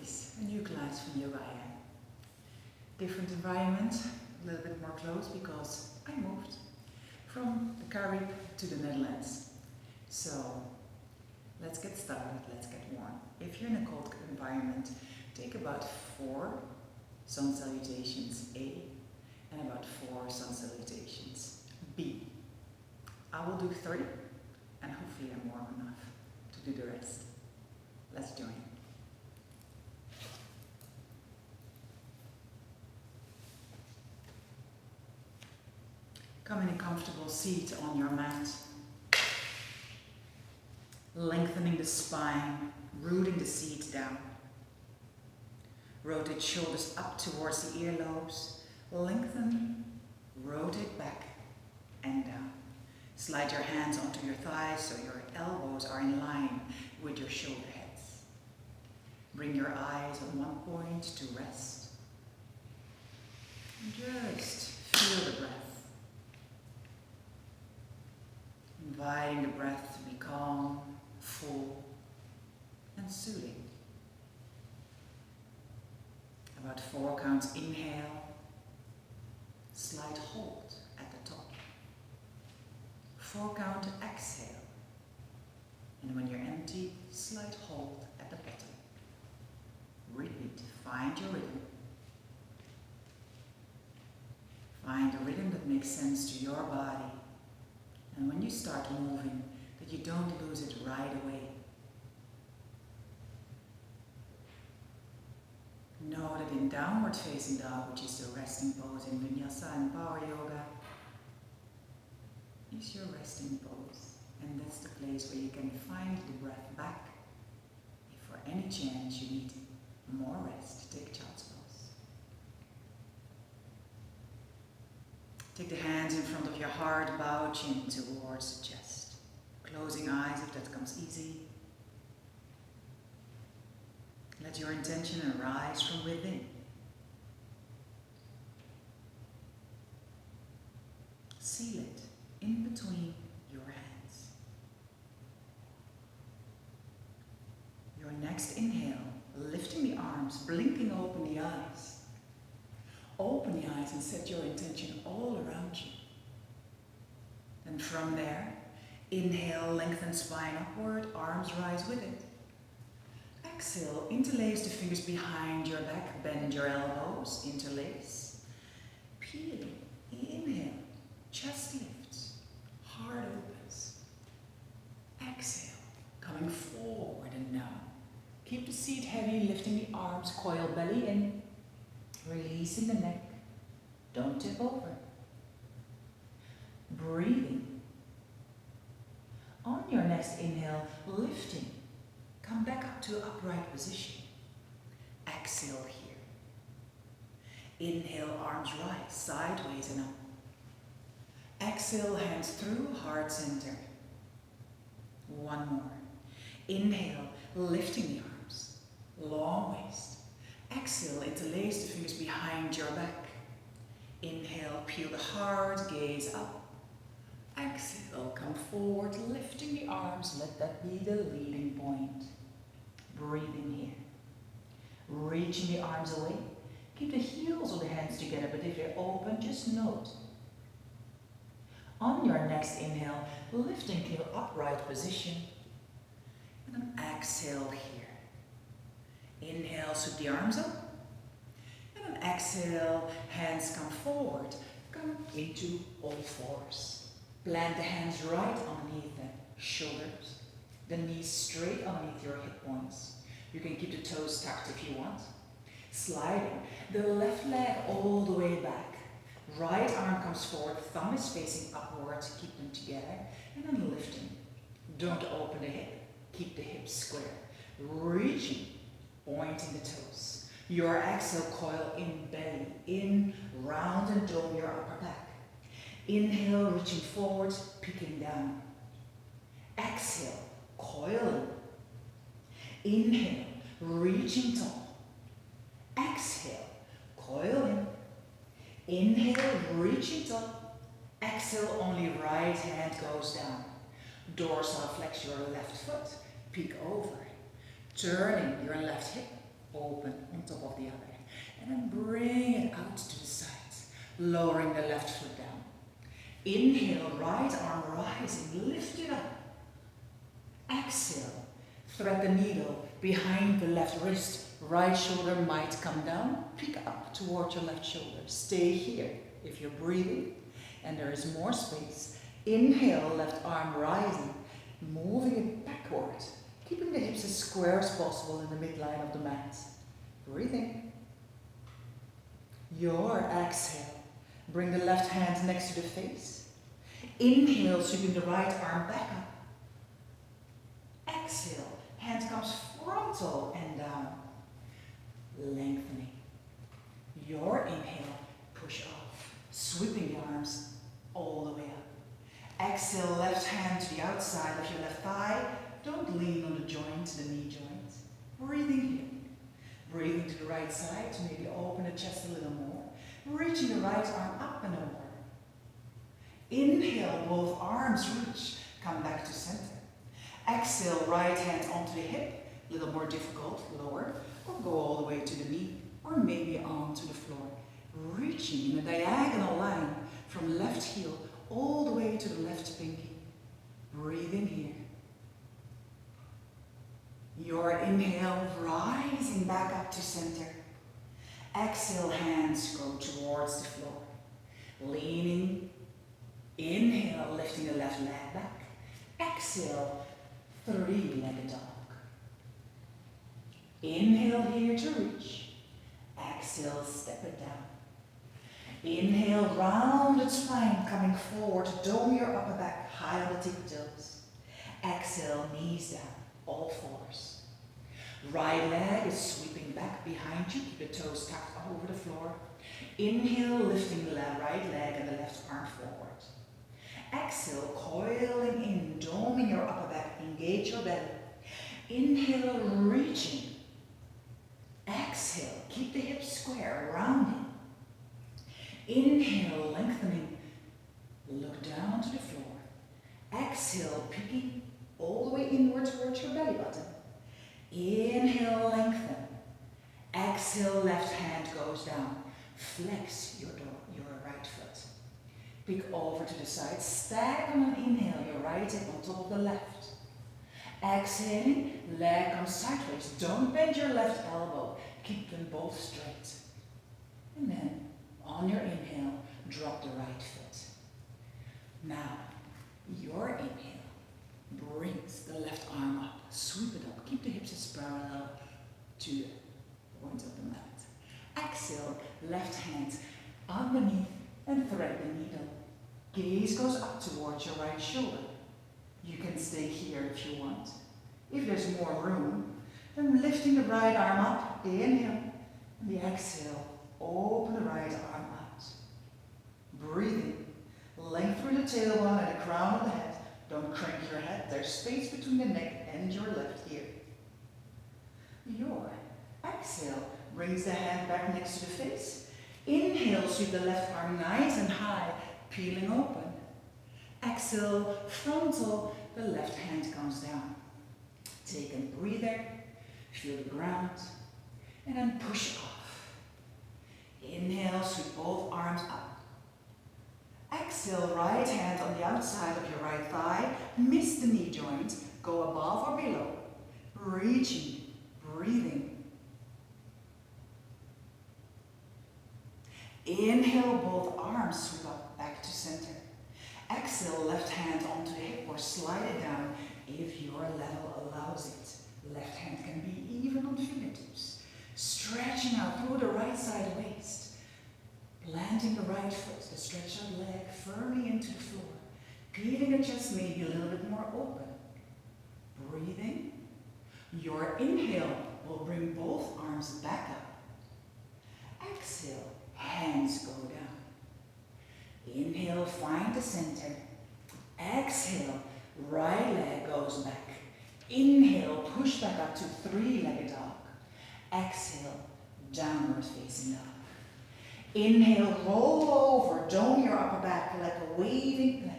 release. A new class from yoga I am. Different environment, a little bit more close because I moved from the Caribbean to the Netherlands. So let's get started, let's get warm. If you're in a cold environment, take about 4 sun salutations A and about 4 sun salutations B. I will do 30 and hopefully I'm warm enough to do the rest. Let's join. Come in a comfortable seat on your mat. Lengthening the spine, rooting the seat down. Rotate shoulders up towards the earlobes. Lengthen, rotate back and down. Slide your hands onto your thighs so your elbows are in line with your shoulder heads. Bring your eyes on one point to rest. And just feel the breath. Inviting the breath to be calm, full, and soothing. About 4 counts inhale, slight hold at the top. 4 count exhale, and when you're empty, slight hold at the bottom. Repeat, find your rhythm. Find a rhythm that makes sense to your body. And when you start moving, that you don't lose it right away. Know that in downward facing dog, which is the resting pose in Vinyasa and Power Yoga, is your resting pose. And that's the place where you can find the breath back. If for any chance you need more rest, take Child's Pose. Take the hands in front of your heart, bow chin towards the chest. Closing eyes if that comes easy. Let your intention arise from within. Seal it in between your hands. Your next inhale, lifting the arms, blinking open the eyes. Open the eyes and set your intention all around you. And from there, inhale, lengthen spine upward, arms rise with it. Exhale, interlace the fingers behind your back, bend your elbows, interlace. Peel, inhale, chest lifts, heart opens. Exhale, coming forward and down. Keep the seat heavy, lifting the arms, coil belly in. Releasing the neck, don't tip over. Breathing. On your next inhale, lifting. Come back up to upright position. Exhale here. Inhale, arms rise, sideways and up. Exhale, hands through, heart center. One more. Inhale, lifting the arms, long waist. Exhale, interlace the fingers behind your back. Inhale, peel the heart, gaze up. Exhale, come forward, lifting the arms. Let that be the leading point. Breathing here. Reaching the arms away. Keep the heels of the hands together, but if they're open, just note. On your next inhale, lifting to upright position. And then exhale here. Inhale, sweep the arms up. And then exhale, hands come forward. Come into all fours. Plant the hands right underneath the shoulders. The knees straight underneath your hip points. You can keep the toes tucked if you want. Sliding the left leg all the way back. Right arm comes forward, thumb is facing upwards, keep them together. And then lifting. Don't open the hip, keep the hips square. Reaching. Pointing the toes. Your exhale, coil in belly, in, round and dome your upper back. Inhale, reaching forward, peeking down. Exhale, coil in. Inhale, reaching tall. Exhale, coil in. Inhale, reaching tall. Exhale, only right hand goes down. Dorsal flex your left foot, peek over. Turning your left hip, open on top of the other. And then bring it out to the sides, lowering the left foot down. Inhale, right arm rising, lift it up. Exhale, thread the needle behind the left wrist. Right shoulder might come down, pick up towards your left shoulder. Stay here if you're breathing and there is more space. Inhale, left arm rising, moving it backward, keeping the hips as square as possible in the midline of the mat. Breathing. Your exhale, bring the left hand next to the face. Inhale, sweeping the right arm back up. Exhale, hand comes frontal and down. Lengthening. Your inhale, push off, sweeping the arms all the way up. Exhale, left hand to the outside of your left thigh. Don't lean on the joint, the knee joint. Breathing here. Breathing to the right side to maybe open the chest a little more. Reaching the right arm up and over. Inhale, both arms reach. Come back to center. Exhale, right hand onto the hip. A little more difficult, lower. Or go all the way to the knee. Or maybe onto the floor. Reaching in a diagonal line from left heel all the way to the left pinky. Breathing here. Your inhale, rising back up to center. Exhale, hands go towards the floor. Leaning. Inhale, lifting the left leg back. Exhale, three-legged dog. Inhale here to reach. Exhale, step it down. Inhale, rounded spine coming forward. Dome your upper back, high on the tippy toes. Exhale, knees down, all fours. Right leg is sweeping back behind you. Keep the toes tucked over the floor. Inhale, lifting the right leg and the left arm forward. Exhale, coiling in, doming your upper back, engage your belly. Inhale, reaching. Exhale, keep the hips square, rounding. Inhale, lengthening. Look down to the floor. Exhale, picking all the way inward towards your belly button. Inhale, lengthen. Exhale, left hand goes down. Flex your right foot. Pick over to the side. Stack on an inhale, your right hip on top of the left. Exhaling, leg comes sideways. Don't bend your left elbow. Keep them both straight. And then, on your inhale, drop the right foot. Now, your inhale brings the left arm up. Sweep it up. Keep the hips as parallel to the point of the mat. Exhale, left hand underneath and thread the needle. Gaze goes up towards your right shoulder. You can stay here if you want. If there's more room, then lifting the right arm up, inhale, and the exhale, open the right arm out. Breathing, length through the tailbone and the crown of the head. Don't crank your head, there's space between the neck and your left ear. Your exhale brings the hand back next to the face. Inhale, sweep the left arm nice and high, peeling open. Exhale, frontal, the left hand comes down. Take a breather, feel the ground, and then push off. Inhale, sweep both arms up. Exhale, right hand on the outside of your right thigh, miss the knee joint, go above or below. Reaching, breathing. Inhale, both arms sweep up, back to center. Exhale, left hand onto the hip or slide it down if your level allows it. Left hand can be even on fingertips. Stretching out through the right side waist. Planting the right foot, the stretched out leg firmly into the floor. Peeling the chest maybe a little bit more open. Breathing. Your inhale will bring both arms back up. Exhale, hands go down. Inhale, find the center. Exhale, right leg goes back. Inhale, push back up to three-legged dog. Exhale, downward facing dog. Inhale, roll over, dome your upper back like a waving plank.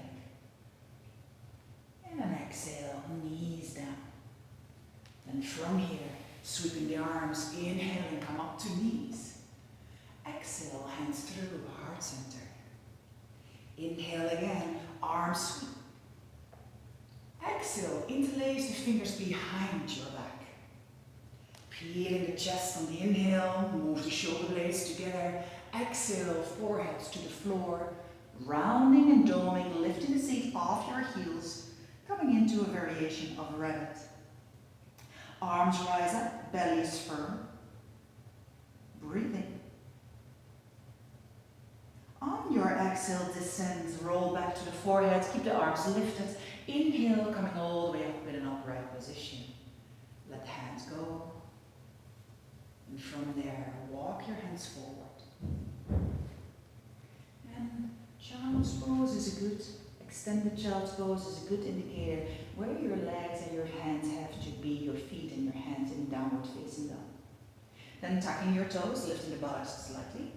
And then exhale, knees down. And from here, Sweeping the arms, inhaling, come up to knees. Exhale, hands through, heart center. Inhale again, arms sweep. Exhale, interlace the fingers behind your back. Peeling the chest on the inhale, move the shoulder blades together. Exhale, forehead to the floor. Rounding and doming, lifting the seat off your heels, coming into a variation of rabbit. Arms rise up, belly is firm. Breathing. On your exhale, descend, roll back to the forehead, keep the arms lifted. Inhale, coming all the way up in an upright position. Let the hands go. And from there, walk your hands forward. And child's pose is a good, extended child's pose is a good indicator where your legs and your hands have to be, your feet and your hands in downward facing dog. Then tucking your toes, lifting the buttocks slightly.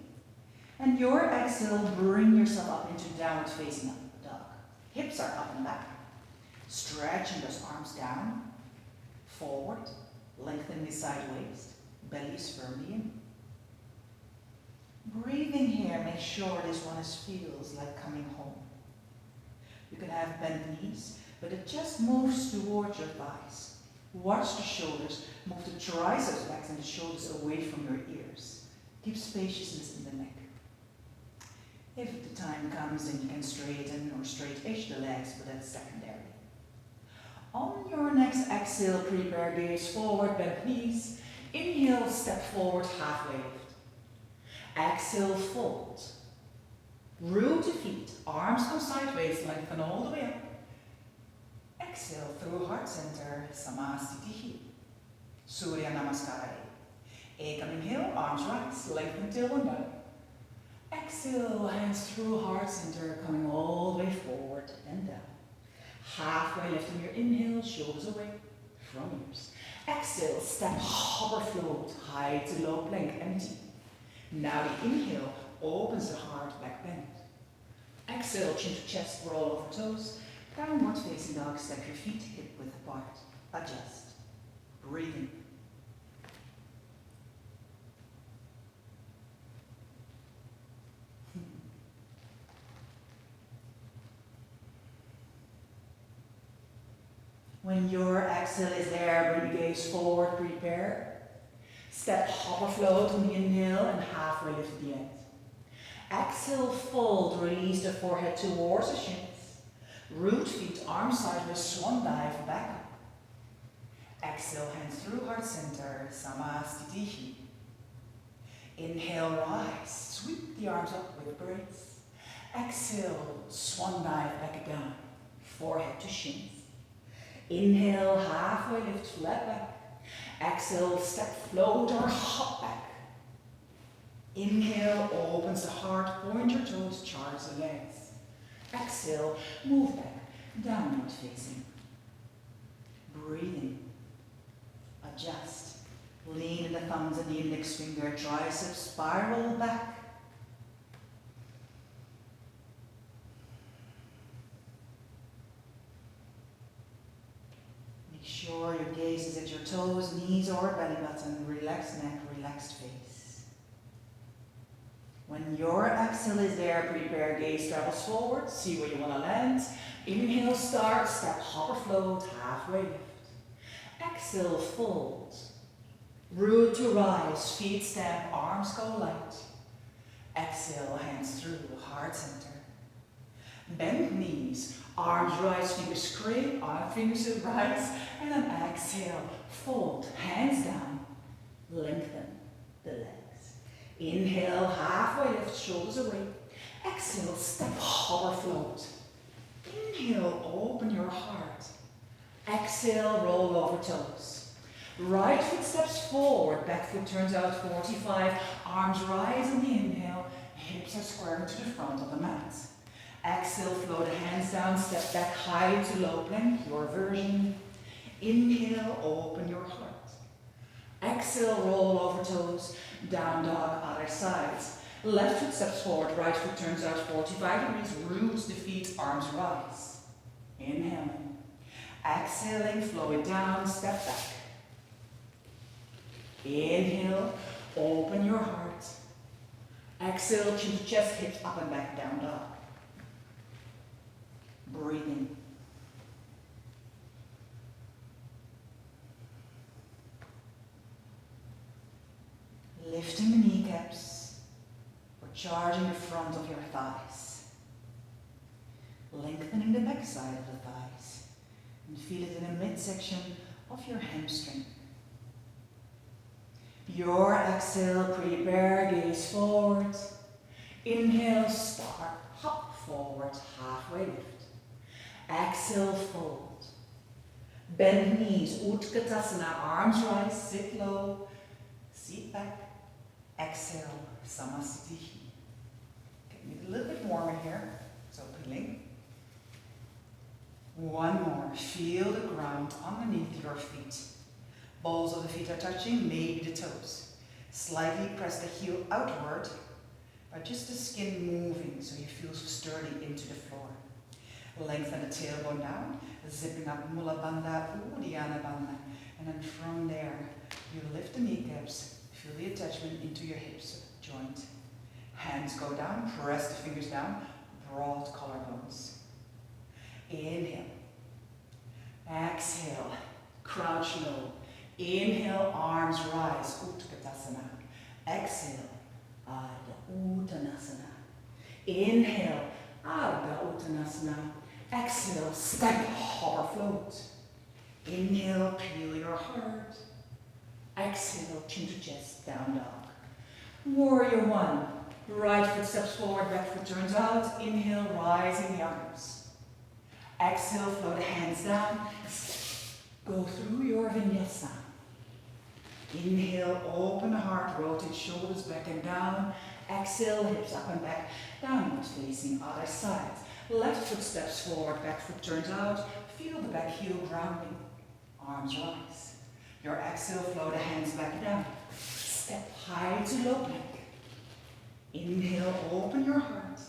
And your exhale, bring yourself up into downward facing dog. Hips are up and back. Stretching those arms down, forward, lengthening the side waist, belly is firmly in. Breathing here, make sure this one feels like coming home. You can have bent knees, but it just moves towards your thighs. Watch the shoulders, move the triceps back and the shoulders away from your ears. Keep spaciousness in the neck. If the time comes, then you can straighten or straight-ish the legs, but that's secondary. On your next exhale, prepare gaze forward, bend knees. Inhale, step forward, halfway lift. Exhale, fold. Root the feet, arms come sideways, lengthen all the way up. Exhale through heart center, Samasthiti. Surya Namaskara. Ekam inhale, arms rise, lengthen tailbone down. Exhale, hands through heart center, coming all the way forward and down. Halfway lifting your inhale, shoulders away from ears. Exhale, step, hover, float, high to low plank, empty. Now the inhale opens the heart, back bend. Exhale, chin to chest, roll over toes. Downward facing dog, step your feet hip width apart. Adjust. Breathing. When your exhale is there, bring the gaze forward, prepare. Step, hover, float on the inhale and halfway lift at the end. Exhale, fold, release the forehead towards the shins. Root feet, arms sideways, swan dive, back up. Exhale, hands through heart center, Samasthiti. Inhale, rise, sweep the arms up with grace. Exhale, swan dive, back down, forehead to shins. Inhale, halfway lift, flat back. Exhale, step, float or hop back. Inhale, opens the heart, point your toes, charge the legs. Exhale, move back, downward facing. Breathing. Adjust. Lean in the thumbs and the index finger, triceps spiral back. Make sure your gaze is at your toes, knees or belly button. Relaxed neck, relaxed face. When your exhale is there, prepare, gaze travels forward, see where you want to land. Inhale, start, step, hover, float, halfway lift. Exhale, fold. Root to rise, feet stamp, arms go light. Exhale, hands through, heart center. Bend knees, arms rise, fingers scrape, arm fingers rise, and then exhale, fold, hands down, lengthen the legs. Inhale, halfway lift, shoulders away. Exhale, step, hover, float. Inhale, open your heart. Exhale, roll over toes. Right foot steps forward, back foot turns out 45, arms rise on the inhale, hips are squaring to the front of the mat. Exhale, flow the hands down, step back high to low plank, your version. Inhale, open your heart. Exhale, roll over toes, down dog, other side. Left foot steps forward, right foot turns out 45 degrees, roots the feet, arms rise. Inhaling. Exhaling, flow it down, step back. Inhale, open your heart. Exhale, chin to chest, hips up and back, down dog. Breathe in. Lifting the kneecaps or charging the front of your thighs. Lengthening the back side of the thighs and feel it in the midsection of your hamstring. Your exhale, prepare, gaze forward. Inhale, start, hop forward, halfway lift. Exhale, fold. Bend knees, Utkatasana, arms rise, sit low, seat back. Exhale, Samasthiti. Getting it a little bit warmer here, so peeling. One more, feel the ground underneath your feet. Balls of the feet are touching, maybe the toes. Slightly press the heel outward, by just the skin moving so you feel sturdy into the floor. Lengthen the tailbone down, zipping up Mula Bandha, Uddiyana Bandha. And then from there, you lift the kneecaps, feel the attachment into your hips joint. Hands go down, press the fingers down, broad collarbones. Inhale. Exhale, crouch low. Inhale, arms rise, Utkatasana. Exhale, Ardha Uttanasana. Inhale, Ardha Uttanasana. Exhale, step, hover, float. Inhale, peel your heart. Exhale, chin to chest, down dog. Warrior one. Right foot steps forward, back foot turns out. Inhale, rising the arms. Exhale, flow the hands down. Go through your vinyasa. Inhale, open the heart, rotate shoulders back and down. Exhale, hips up and back, downward facing other side. Left foot steps forward, back foot turns out. Feel the back heel grounding. Arms rise. Your exhale, flow the hands back down. Step high to low plank. Inhale, open your heart.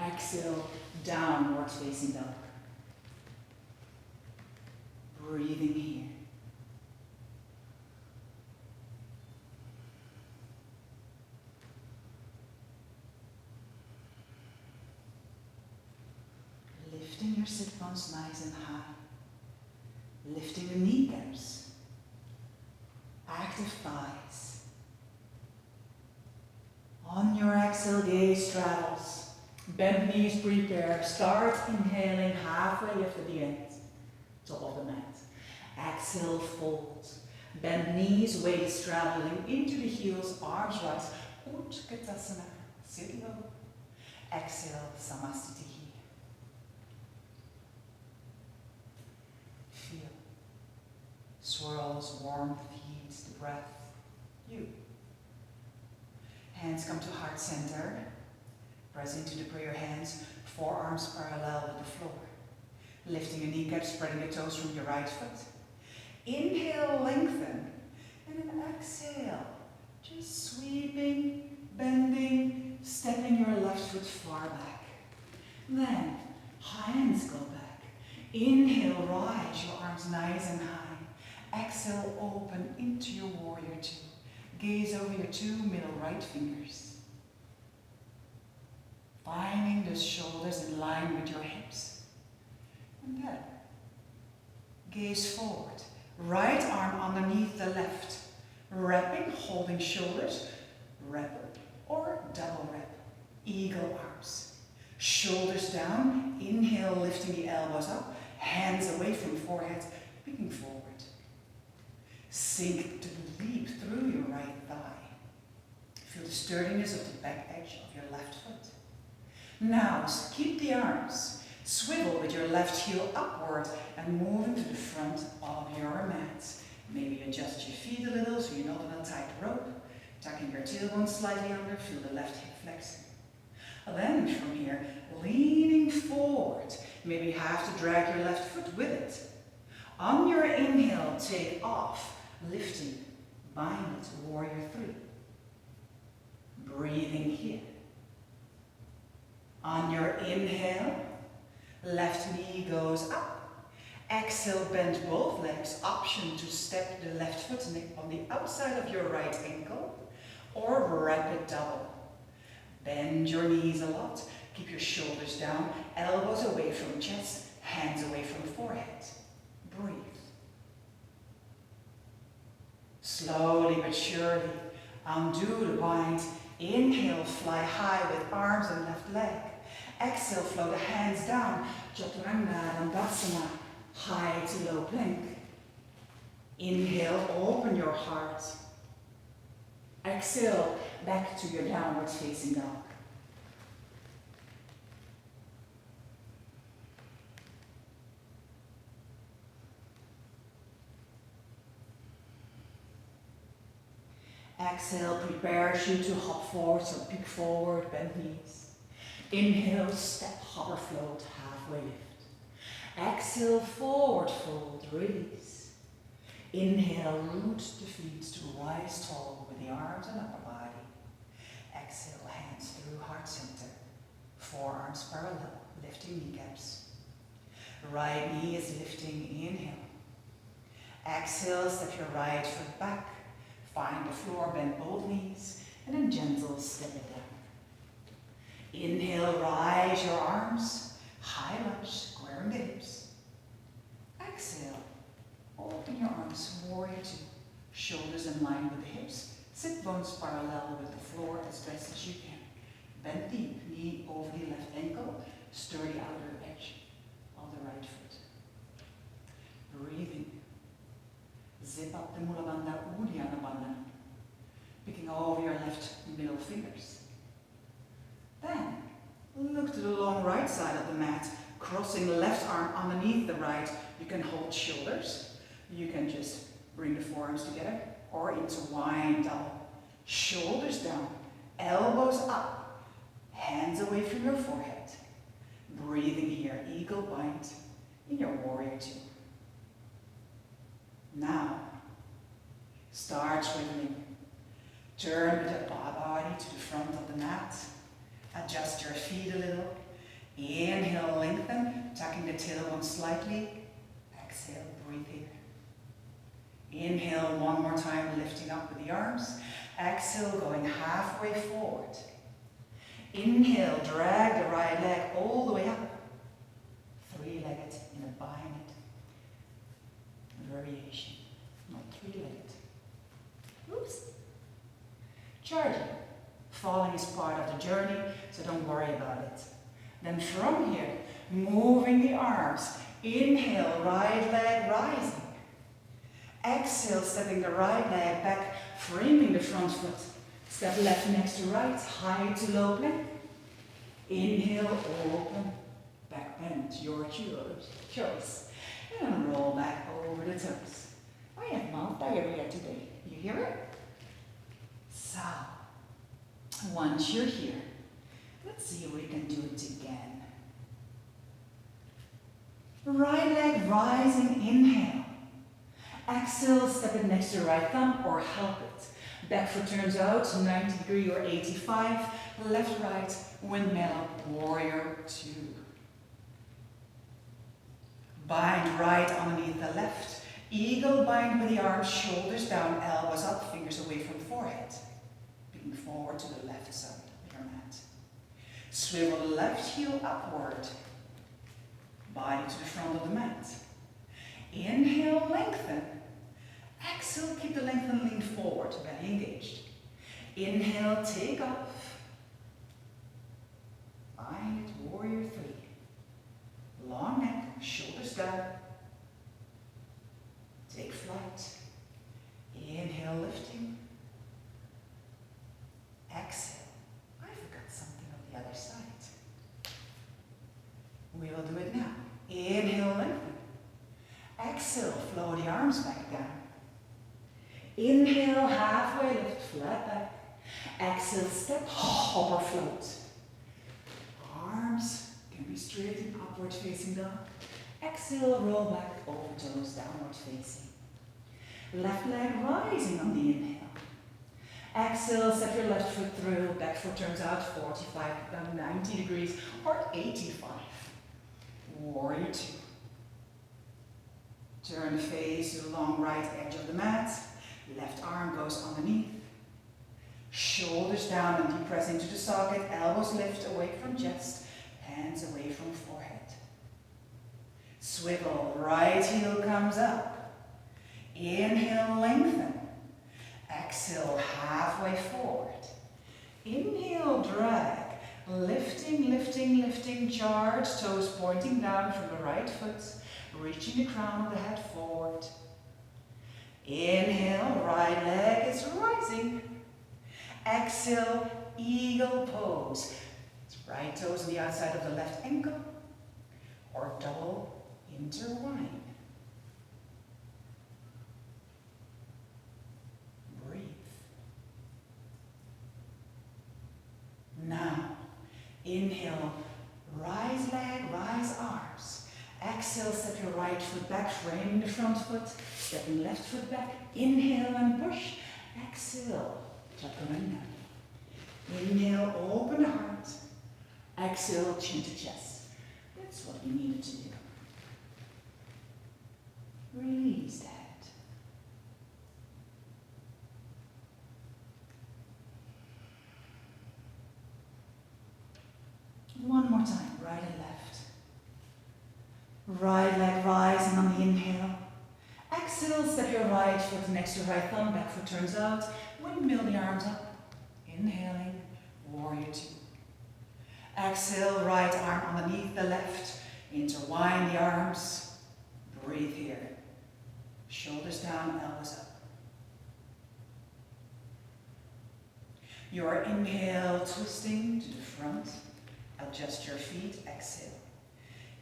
Exhale, downward facing dog. Breathing here. Lifting your sit bones nice and high. Lifting the kneecaps. Active thighs. On your exhale, gaze travels. Bend knees, prepare. Start inhaling, halfway lift at the end. Top of the mat. Exhale, fold. Bend knees, weight is traveling into the heels, arms rise. Utkatasana. Sit low. Exhale, Samasthiti. Feel. Swirls, warmth, heat, the breath. You. Hands come to heart center. Press into the prayer hands, forearms parallel with the floor. Lifting your kneecaps, spreading your toes from your right foot. Inhale, lengthen. And then exhale. Just sweeping, bending, stepping your left foot far back. Then, hands go back. Inhale, rise your arms nice and high. Exhale, open into your warrior two. Gaze over your two middle right fingers. Finding the shoulders in line with your hips. And then, gaze forward. Right arm underneath the left. Wrapping, holding shoulders. Rep or double rep. Eagle arms. Shoulders down. Inhale, lifting the elbows up. Hands away from forehead, picking forward. Sink to the leap through your right thigh. Feel the sturdiness of the back edge of your left foot. Now, keep the arms. Swivel with your left heel upward and move into the front of your mat. Maybe adjust your feet a little so you're not on a tight rope. Tucking your tailbone slightly under, feel the left hip flexing. Then from here, leaning forward. Maybe you have to drag your left foot with it. On your inhale, take off, lifting, bind it, warrior three. Breathing here. On your inhale, left knee goes up. Exhale, bend both legs. Option to step the left foot on the outside of your right ankle or rapid double. Bend your knees a lot. Keep your shoulders down, elbows away from chest, hands away from forehead. Breathe. Slowly but surely, undo the bind. Inhale, fly high with arms and left leg. Exhale, flow the hands down. Chaturanga Dandasana, high to low plank. Inhale, open your heart. Exhale, back to your downward facing dog. Exhale, prepares you to hop forward, so peek forward, bend knees. Inhale, step, hover, float, halfway lift. Exhale, forward fold, release. Inhale, root the feet to rise tall with the arms and upper body. Exhale, hands through heart center. Forearms parallel, lifting kneecaps. Right knee is lifting, inhale. Exhale, step your right foot back. Find the floor, bend both knees, and then gentle step it down. Inhale, rise your arms, high lunge, squaring the hips. Exhale, open your arms, warrior two. Shoulders in line with the hips, sit bones parallel with the floor as best as you can. Bend deep, knee over the left ankle, stir the outer edge of the right foot. Breathing. Zip up the Mula Bandha, Uddiyana Bandha, picking over your left middle fingers. Then, look to the long right side of the mat, crossing the left arm underneath the right. You can hold shoulders. You can just bring the forearms together or into wide double. Shoulders down, elbows up, hands away from your forehead. Breathing here, eagle bind in your warrior two. Now, start swiveling. Turn with the body to the front of the mat. Adjust your feet a little. Inhale, lengthen, tucking the tailbone slightly. Exhale, breathe here. Inhale, one more time, lifting up with the arms. Exhale, going halfway forward. Inhale, drag the right leg all the way up. Three-legged in a bind. Variation, not three-legged. Oops. Charging. Falling is part of the journey, so don't worry about it. Then from here, moving the arms. Inhale, right leg rising. Exhale, stepping the right leg back, framing the front foot. Step left next to right, high to low plank. Inhale, open, back bend, your choice. And roll back over the toes. I have mouth diarrhea today. You hear it? So, once you're here, let's see if we can do it again. Right leg rising, inhale. Exhale, step it next to right thumb or help it. Back foot turns out, 90 degree or 85. Left, right, windmill, warrior two. Bind right underneath the left. Eagle bind with the arms, shoulders down, elbows up, fingers away from forehead. Looking forward to the left side of your mat. Swivel the left heel upward. Body to the front of the mat. Inhale, lengthen. Exhale, keep the length and lean forward, belly engaged. Inhale, take off. Bind, warrior three. Long neck, shoulders down. Take flight. Inhale, lifting. Exhale. I forgot something on the other side. We will do it now. Inhale, lengthen. Exhale, flow the arms back down. Inhale, halfway lift, flat back. Exhale, step, hopper float. Arms can be straight and upward facing dog. Exhale, roll back, over toes, downward facing. Left leg rising on the inhale. Exhale, step your left foot through, back foot turns out 45, 90 degrees or 85. Warrior two. Turn the face to the long right edge of the mat. Left arm goes underneath. Shoulders down and depress into the socket. Elbows lift away from chest. Hands away from forehead. Swivel. Right heel comes up. Inhale, lengthen. Exhale, halfway forward. Inhale, drag. Lifting, lifting, lifting. Charge. Toes pointing down from the right foot. Reaching the crown of the head forward. Inhale, right leg is rising. Exhale, eagle pose. Right toes on the outside of the left ankle. Or double intertwine. Breathe. Now, inhale, rise leg, rise arms. Exhale, step your right foot back, framing the front foot. Stepping left foot back. Inhale and push. Exhale, chaturanga. Inhale, open the heart. Exhale, chin to chest. That's what we needed to do. Release that. One more time, right and left. Right leg rising on the inhale. Exhale, step your right foot next to right thumb, back foot turns out. Windmill the arms up. Inhaling, warrior two. Exhale, right arm underneath the left. Intertwine the arms. Breathe here. Shoulders down, elbows up. Your inhale, twisting to the front. Adjust your feet, exhale.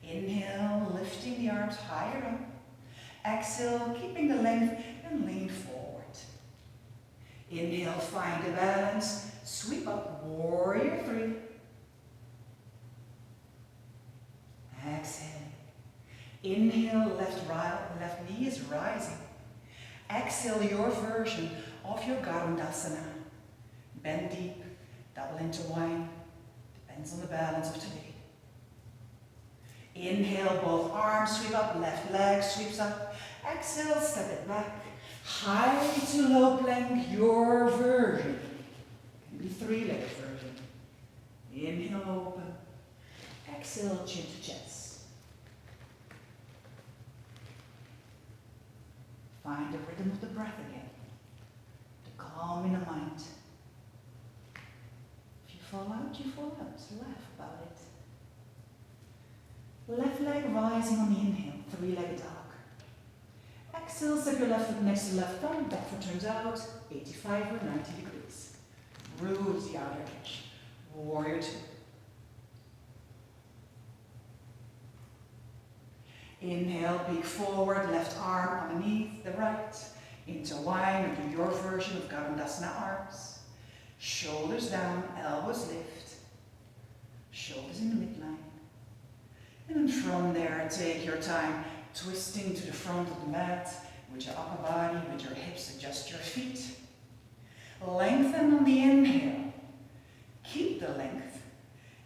Inhale, lifting the arms higher up. Exhale, keeping the length and lean forward. Inhale, find the balance. Sweep up, warrior three. Exhale. Inhale, left knee is rising. Exhale, your version of your Garudasana. Bend deep, double intertwine. Depends on the balance of today. Inhale, both arms sweep up, left leg sweeps up. Exhale, step it back. High to low plank, your version. Can be three-legged version. Inhale, open. Exhale, chin to chest. Find the rhythm of the breath again. The calm in the mind. If you fall out, you fall out. Laugh about it. Left leg rising on the inhale, three-legged dog. Exhale, step your left foot next to left thumb, back foot turns out, 85 or 90 degrees. Root the outer edge. Warrior two. Inhale, peek forward, left arm underneath the right. Intertwine and do your version of Garudasana arms. Shoulders down, elbows lift. Shoulders in the midline. And then from there, take your time twisting to the front of the mat with your upper body, with your hips, adjust your feet. Lengthen on the inhale. Keep the length.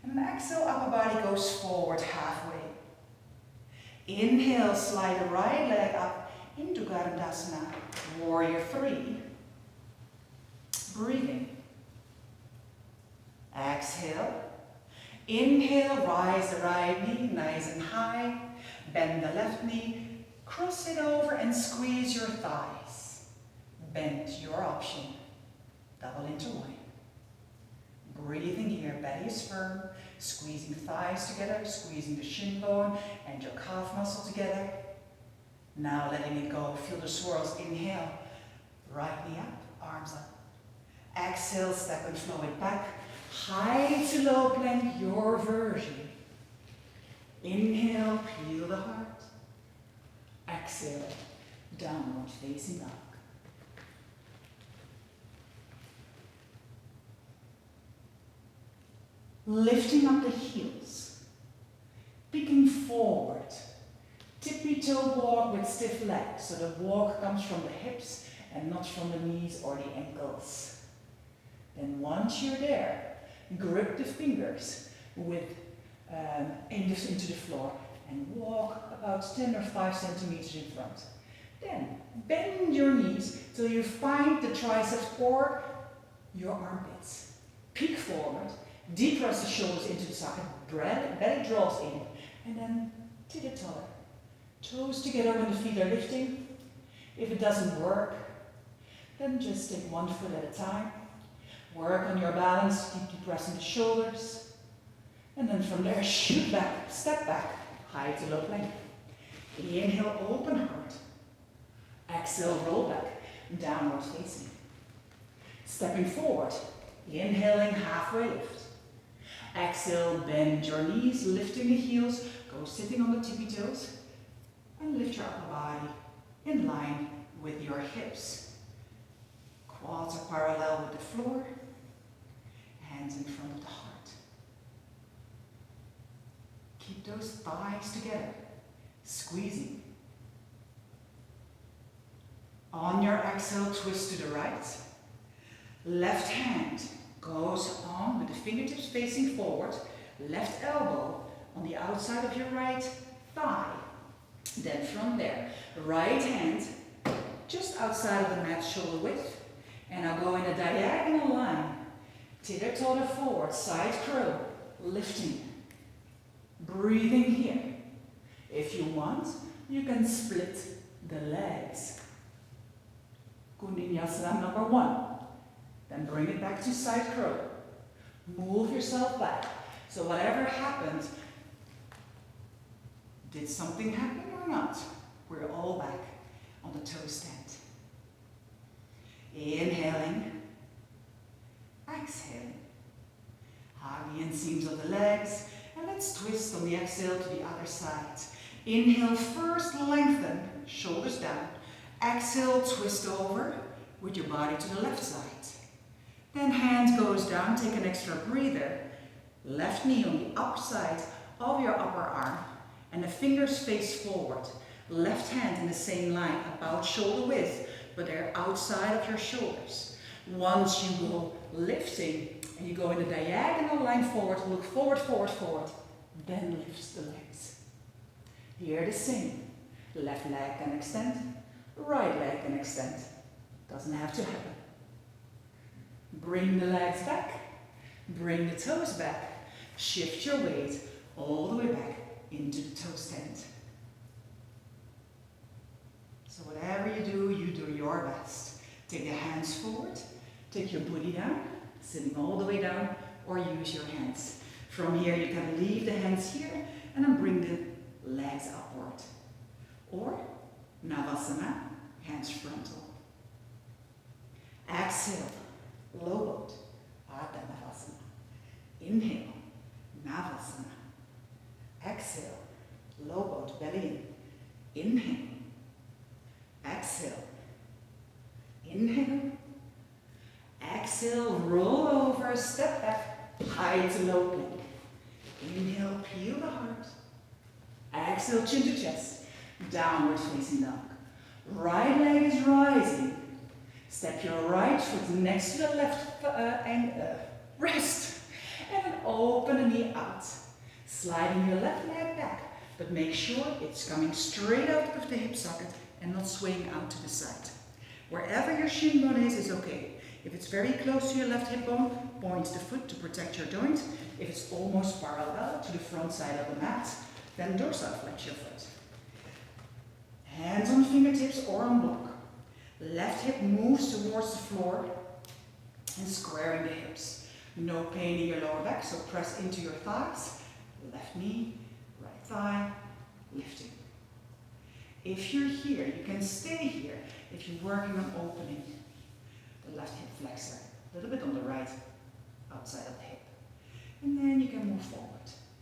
And then exhale, upper body goes forward halfway. Inhale, slide the right leg up into Garudasana, warrior three. Breathing. Exhale. Inhale, rise the right knee nice and high. Bend the left knee, cross it over and squeeze your thighs. Bend your option. Double intertwine. Breathing here, belly is firm. Squeezing thighs together, squeezing the shin bone and your calf muscle together. Now letting it go. Feel the swirls. Inhale, right knee up, arms up. Exhale, step and flow it back. High to low plank, your version. Inhale, peel the heart. Exhale, downward facing dog. Lifting up the heels. Picking forward. Tippy-toe walk with stiff legs. So the walk comes from the hips and not from the knees or the ankles. Then once you're there, grip the fingers into the floor. and walk about 10 or 5 centimeters in front. Then bend your knees till you find the triceps or your armpits. Peek forward, deep press the shoulders into the socket, belly draws in, and then teeter-totter. Toes together when the feet are lifting. If it doesn't work, then just take one foot at a time. Work on your balance, keep pressing the shoulders. And then from there, shoot back, step back, high to low plank. Inhale, open heart. Exhale, roll back, downward facing. Stepping forward, inhaling, halfway lift. Exhale, bend your knees, lifting the heels, go sitting on the tippy toes, and lift your upper body in line with your hips. Quads are parallel with the floor, hands in front of the heart. Keep those thighs together, squeezing. On your exhale, twist to the right. Left hand goes on with the fingertips facing forward, left elbow on the outside of your right thigh. Then from there, right hand just outside of the mat, shoulder width, and I'll go in a diagonal line. Teeter-totter forward, side crow, lifting. Breathing here. If you want, you can split the legs. Kundinyasana number 1. Then bring it back to side crow. Move yourself back. So whatever happened, did something happen or not? We're all back on the toe stand. Inhaling. Exhaling. Hug the inseams of the legs. And let's twist on the exhale to the other side. Inhale, first lengthen, shoulders down. Exhale, twist over with your body to the left side. Then hand goes down, take an extra breather. Left knee on the upper side of your upper arm. And the fingers face forward. Left hand in the same line, about shoulder width, but they're outside of your shoulders. Once you go lifting, and you go in a diagonal line forward, look forward, forward, forward, then lift the legs. Here the same. Left leg can extend, right leg can extend. Doesn't have to happen. Bring the legs back, bring the toes back, shift your weight all the way back into the toe stand. So whatever you do your best. Take the hands forward, take your booty down, sitting all the way down, or use your hands. From here you can leave the hands here and then bring the legs upward. Or Navasana, hands frontal. Exhale, low boat, Ardha Navasana. Inhale, Navasana. Exhale, low boat, belly in. Inhale. Exhale. Inhale. Exhale, roll over, step back, high to low plank. Inhale, peel the heart. Exhale, chin to chest, downward facing dog. Right leg is rising. Step your right foot next to the left wrist. And then open the knee out. Sliding your left leg back, but make sure it's coming straight out of the hip socket and not swaying out to the side. Wherever your shin bone is okay. If it's very close to your left hip bone, point the foot to protect your joint. If it's almost parallel to the front side of the mat, then dorsal flex your foot. Hands on fingertips or on block. Left hip moves towards the floor and squaring the hips. No pain in your lower back, so press into your thighs. Left knee, right thigh, lifting. If you're here, you can stay here if you're working on opening the left hip flexor, a little bit on the right, outside of the hip. And then you can move forward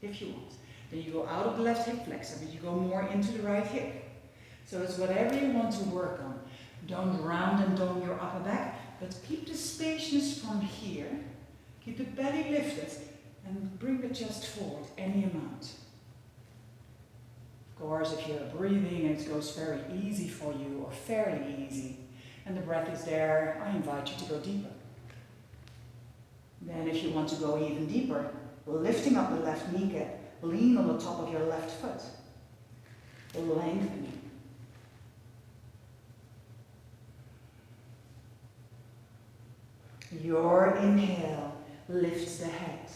if you want. Then you go out of the left hip flexor, but you go more into the right hip. So it's whatever you want to work on. Don't round and dome your upper back, but keep the spaciousness from here. Keep the belly lifted and bring the chest forward any amount. Of course, if you're breathing and it goes very easy for you, or fairly easy, and the breath is there, I invite you to go deeper. Then if you want to go even deeper, lifting up the left kneecap, lean on the top of your left foot. lengthening. Your inhale lifts the head.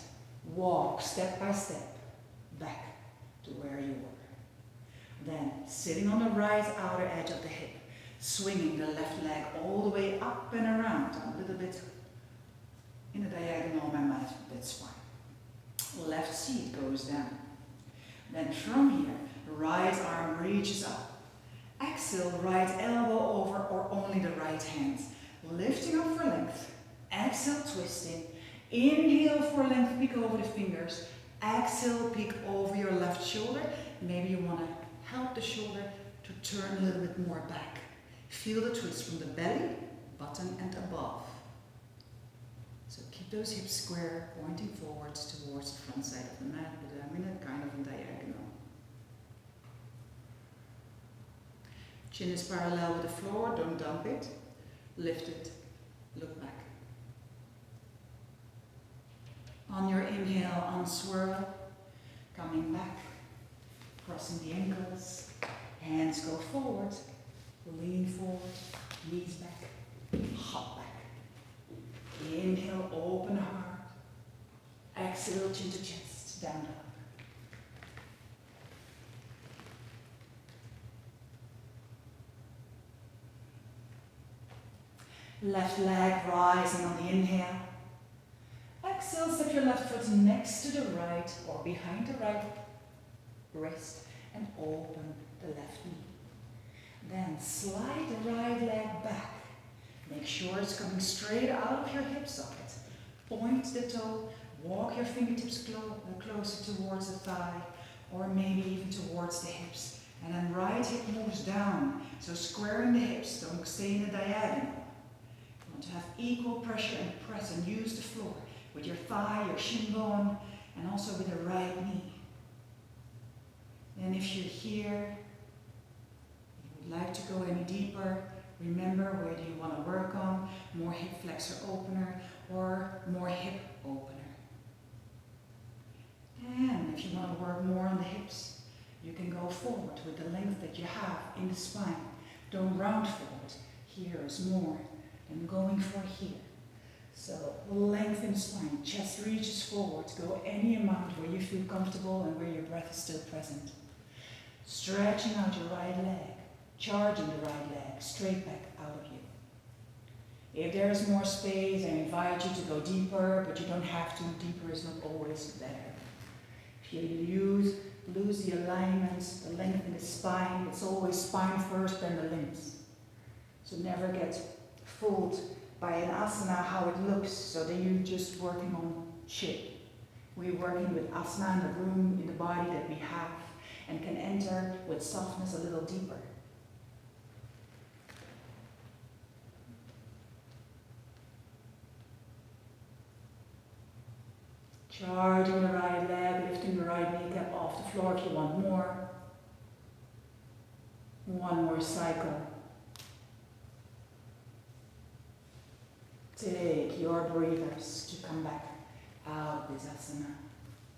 Walk step by step back to where you were. Then, sitting on the right outer edge of the hip, swinging the left leg all the way up and around. A little bit in a diagonal on my mat, that's fine. Left seat goes down. Then from here, right arm reaches up. Exhale, right elbow over or only the right hand. Lifting up for length. Exhale, twisting. Inhale for length, peek over the fingers. Exhale, peek over your left shoulder. Maybe you want to help the shoulder to turn a little bit more back. Feel the twist from the belly, bottom and above. So keep those hips square, pointing forwards towards the front side of the mat, but I'm in a kind of a diagonal. Chin is parallel with the floor, don't dump it. Lift it, look back. On your inhale, unswirl, coming back, crossing the ankles, hands go forward, lean forward, knees back, hop back. Inhale, open heart. Exhale, chin to chest, down dog. Left leg rising on the inhale. Exhale, step your left foot next to the right or behind the right wrist and open the left knee. Then slide the right leg back. Make sure it's coming straight out of your hip socket. Point the toe, walk your fingertips closer towards the thigh or maybe even towards the hips. And then right hip moves down, so squaring the hips, don't stay in a diagonal. You want to have equal pressure and press and use the floor with your thigh, your shin bone, and also with the right knee. And if you're here, you would like to go any deeper, remember where do you want to work on, more hip flexor opener or more hip opener. And if you want to work more on the hips, you can go forward with the length that you have in the spine. Don't round forward. Here is more than going for here. So length in the spine, chest reaches forward, go any amount where you feel comfortable and where your breath is still present. Stretching out your right leg, charging the right leg straight back out of you. If there is more space, I invite you to go deeper, but you don't have to. Deeper is not always better. If you lose the alignment, the length in the spine, it's always spine first, then the limbs. So never get fooled by an asana, how it looks, so then you're just working on shape. We're working with asana in the room, in the body that we have, and can enter with softness a little deeper. Charging the right leg, lifting the right kneecap off the floor if you want more. One more cycle. Take your breathers to come back out of this asana,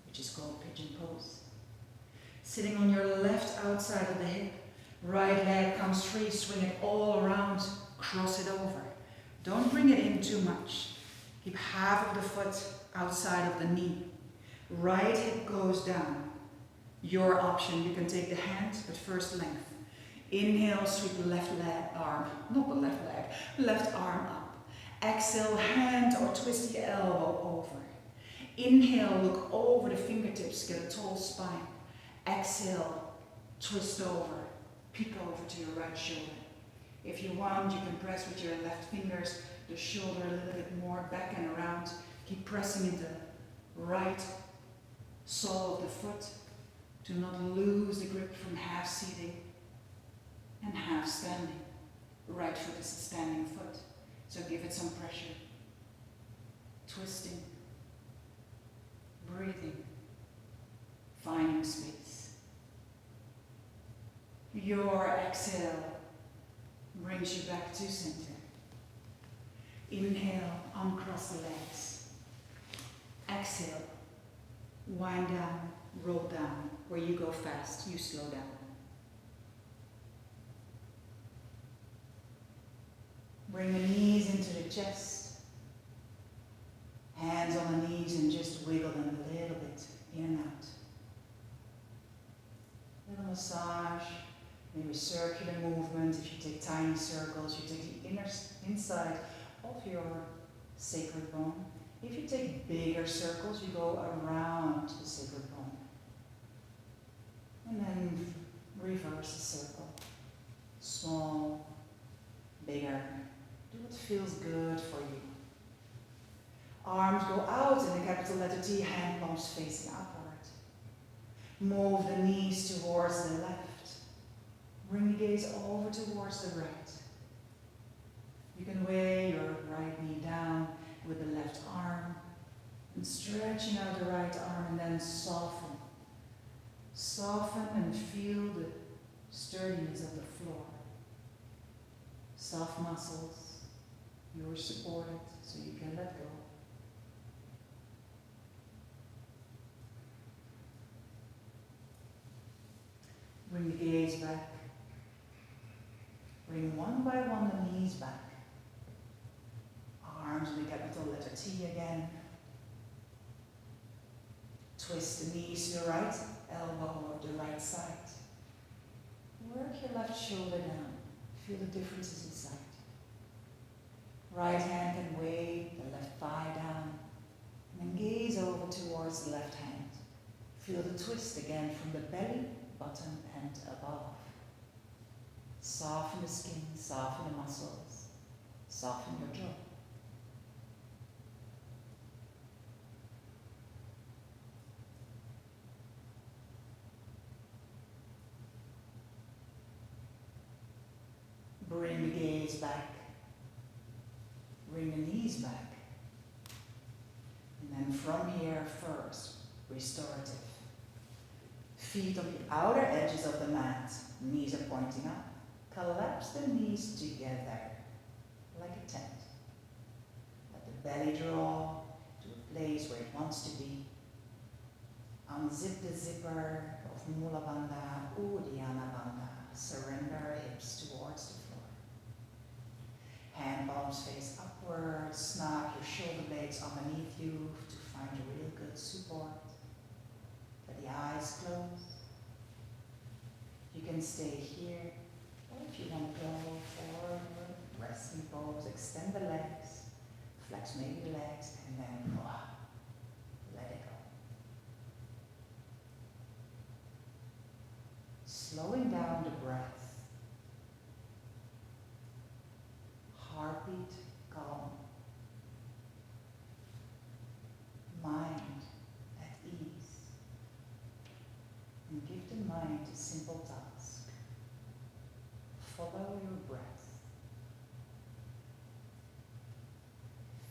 which is called Pigeon Pose. Sitting on your left outside of the hip, right leg comes free, swing it all around, cross it over. Don't bring it in too much. Keep half of the foot outside of the knee. Right hip goes down. Your option, you can take the hand, but first length. Inhale, sweep the left arm up. Exhale, hand or twist the elbow over. Inhale, look over the fingertips, get a tall spine. Exhale, twist over, peek over to your right shoulder. If you want, you can press with your left fingers the shoulder a little bit more back and around. Keep pressing in the right sole of the foot to not lose the grip from half seating and half standing. Right foot is a standing foot, so give it some pressure. Twisting, breathing, finding space. Your exhale brings you back to center. Inhale, uncross the legs. Exhale, wind down, roll down. Where you go fast, you slow down. Bring the knees into the chest. Hands on the knees and just wiggle them a little bit in and out. Little massage, maybe circular movement. If you take tiny circles, you take the inside of your sacred bone. If you take bigger circles, you go around the sacred bone. And then reverse the circle. Small, bigger. Do what feels good for you. Arms go out in the capital letter T, hand palms facing upward. Move the knees towards the left. Bring the gaze over towards the right. You can weigh your right knee down with the left arm and stretching out the right arm and then soften. Soften and feel the sturdiness of the floor. Soft muscles, you're supported so you can let go. Bring the gaze back. Bring one by one the knees back. Arms in the capital letter T again. Twist the knees to the right, elbow of the right side. Work your left shoulder down. Feel the differences inside. Right hand can weight the left thigh down. And then gaze over towards the left hand. Feel the twist again from the belly, bottom, and above. Soften the skin, soften the muscles, soften your jaw. Bring the gaze back. Bring the knees back. And then from here first, restorative. Feet on the outer edges of the mat. Knees are pointing up. Collapse the knees together like a tent. Let the belly draw to a place where it wants to be. Unzip the zipper of Mula Bandha, Uddiyana Bandha. Surrender hips towards the floor. Hand palms face upwards. Snap your shoulder blades underneath you to find a real good support. Let the eyes close. You can stay here, or if you want to go forward, resting pose, extend the legs, flex maybe the legs, and then let it go. Slowing down the breath. Heartbeat calm. Mind at ease. And give the mind a simple task. Follow your breath.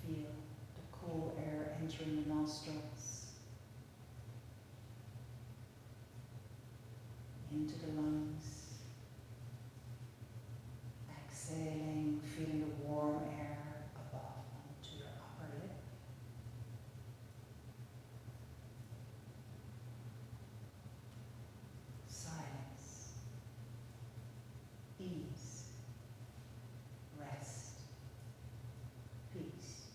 Feel the cool air entering the nostrils, into the lungs. Exhaling, feeling the warm air above onto your upper lip. Silence, ease, rest, peace.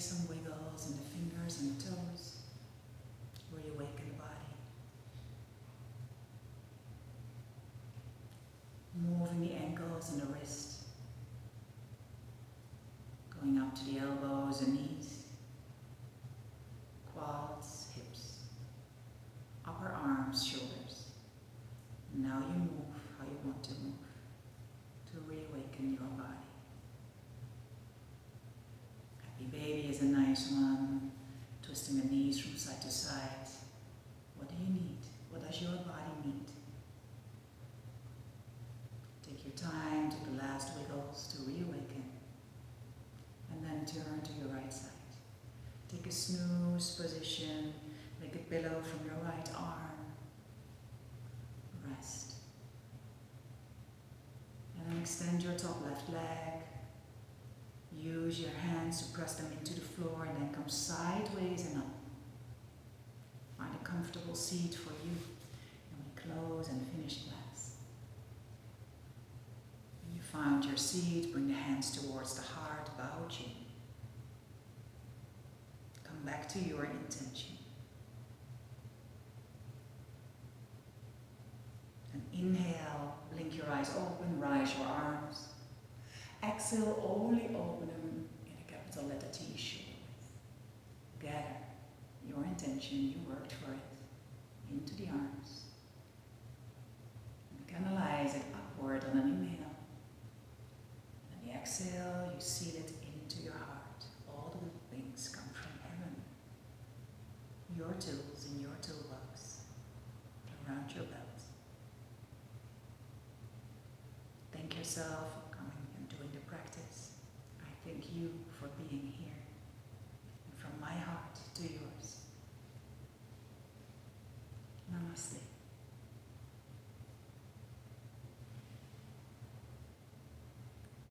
take some wiggles in the fingers and the toes. Reawaken the body. Moving the ankles and the wrist. Going up to the elbows and knees. Quads, hips. Upper arms, shoulders. Now you move how you want to move to reawaken your body. Happy baby is a nice one. Twisting the knees from side to side. What do you need? What does your body need? Take your time, take the last wiggles to reawaken. And then turn to your right side. Take a snooze position. Make a pillow from your right arm. Rest. And then extend your top left leg. Use your hands to press them into the floor and then come sideways and up. Find a comfortable seat for you. And we close and finish class. When you found your seat, bring the hands towards the heart, bow chin. Come back to your intention. And inhale, blink your eyes open, rise your arms. Exhale, only open them in a capital letter T shoulder width. Gather your intention, you worked for it, into the arms. And canalize it upward on an inhale. And the exhale, you seal it into your heart. All the good things come from heaven. Your tools in your toolbox, around your belt. Thank yourself for coming and doing the practice. I thank you for being here. And from my heart to yours. Namaste.